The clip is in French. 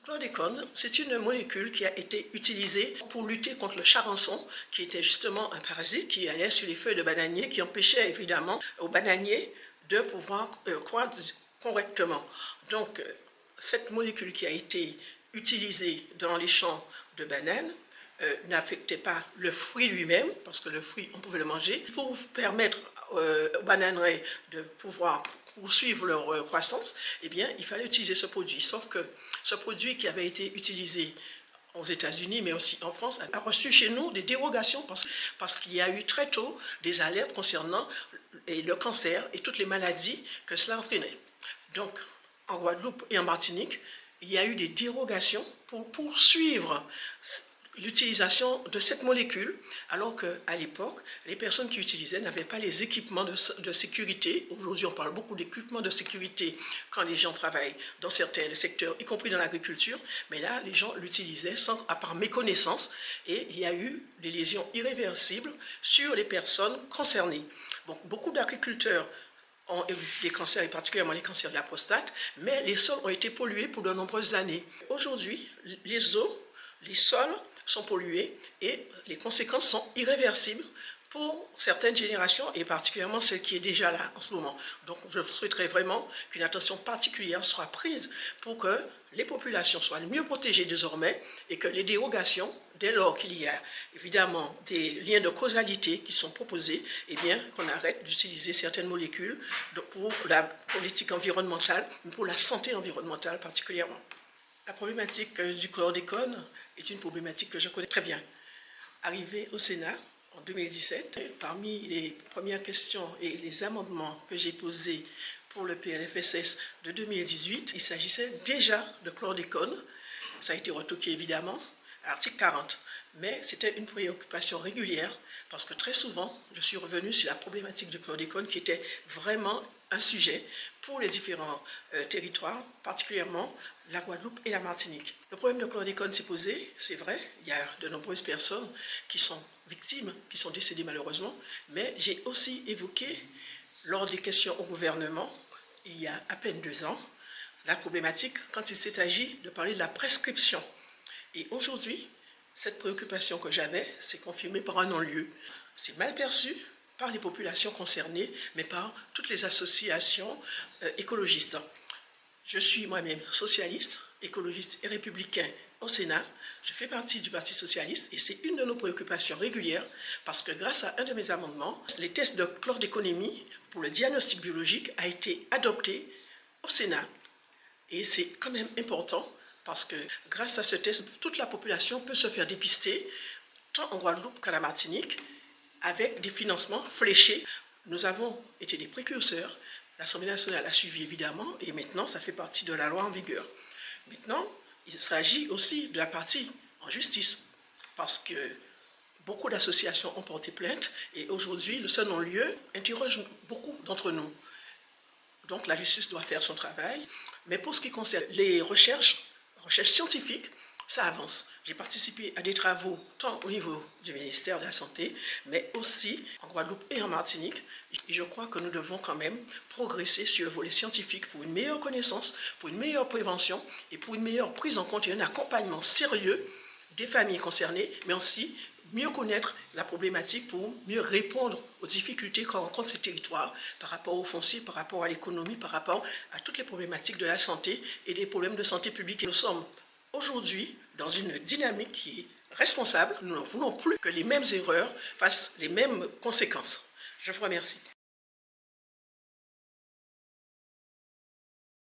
Le chlordécone, c'est une molécule qui a été utilisée pour lutter contre le charançon, qui était justement un parasite qui allait sur les feuilles de bananier, qui empêchait évidemment aux bananiers de pouvoir croître correctement. Donc, cette molécule qui a été utilisée dans les champs de bananes n'affectait pas le fruit lui-même, parce que le fruit, on pouvait le manger, pour permettre aux bananeraies de pouvoir poursuivre leur croissance, eh bien, il fallait utiliser ce produit. Sauf que ce produit qui avait été utilisé aux États-Unis, mais aussi en France, a reçu chez nous des dérogations parce qu'il y a eu très tôt des alertes concernant le cancer et toutes les maladies que cela entraînait. Donc, en Guadeloupe et en Martinique, il y a eu des dérogations pour poursuivre l'utilisation de cette molécule, alors qu'à l'époque, les personnes qui utilisaient n'avaient pas les équipements de sécurité. Aujourd'hui, on parle beaucoup d'équipements de sécurité quand les gens travaillent dans certains secteurs, y compris dans l'agriculture, mais là, les gens l'utilisaient à part méconnaissance, et il y a eu des lésions irréversibles sur les personnes concernées. Donc, beaucoup d'agriculteurs ont eu des cancers, et particulièrement les cancers de la prostate, mais les sols ont été pollués pour de nombreuses années. Aujourd'hui, les eaux, les sols sont pollués et les conséquences sont irréversibles pour certaines générations et particulièrement celle qui est déjà là en ce moment. Donc je souhaiterais vraiment qu'une attention particulière soit prise pour que les populations soient mieux protégées désormais et que les dérogations, dès lors qu'il y a évidemment des liens de causalité qui sont proposés, eh bien qu'on arrête d'utiliser certaines molécules pour la politique environnementale, mais pour la santé environnementale particulièrement. La problématique du chlordécone est une problématique que je connais très bien. Arrivé au Sénat en 2017, parmi les premières questions et les amendements que j'ai posés pour le PLFSS de 2018, il s'agissait déjà de chlordécone. Ça a été retoqué évidemment à l'article 40. Mais c'était une préoccupation régulière parce que très souvent, je suis revenu sur la problématique du chlordécone qui était vraiment un sujet pour les différents territoires, particulièrement la Guadeloupe et la Martinique. Le problème de chlordécone s'est posé, c'est vrai, il y a de nombreuses personnes qui sont victimes, qui sont décédées malheureusement, mais j'ai aussi évoqué lors des questions au gouvernement, il y a à peine 2 ans, la problématique quand il s'est agi de parler de la prescription. Et aujourd'hui, cette préoccupation que j'avais s'est confirmée par un non-lieu. C'est mal perçu par les populations concernées, mais par toutes les associations écologistes. Je suis moi-même socialiste, écologiste et républicain au Sénat. Je fais partie du Parti socialiste et c'est une de nos préoccupations régulières parce que grâce à un de mes amendements, les tests de chlordéconémie pour le diagnostic biologique a été adopté au Sénat. Et c'est quand même important parce que grâce à ce test, toute la population peut se faire dépister, tant en Guadeloupe qu'à la Martinique, avec des financements fléchés. Nous avons été des précurseurs. L'Assemblée nationale a suivi évidemment, et maintenant ça fait partie de la loi en vigueur. Maintenant, il s'agit aussi de la partie en justice, parce que beaucoup d'associations ont porté plainte, et aujourd'hui, le seul non-lieu interroge beaucoup d'entre nous. Donc la justice doit faire son travail. Mais pour ce qui concerne les recherches scientifiques, ça avance. J'ai participé à des travaux tant au niveau du ministère de la Santé, mais aussi en Guadeloupe et en Martinique. Et je crois que nous devons quand même progresser sur le volet scientifique pour une meilleure connaissance, pour une meilleure prévention et pour une meilleure prise en compte et un accompagnement sérieux des familles concernées, mais aussi mieux connaître la problématique pour mieux répondre aux difficultés que rencontrent ces territoires par rapport au foncier, par rapport à l'économie, par rapport à toutes les problématiques de la santé et des problèmes de santé publique. Et nous sommes aujourd'hui dans une dynamique qui est responsable. Nous ne voulons plus que les mêmes erreurs fassent les mêmes conséquences. Je vous remercie.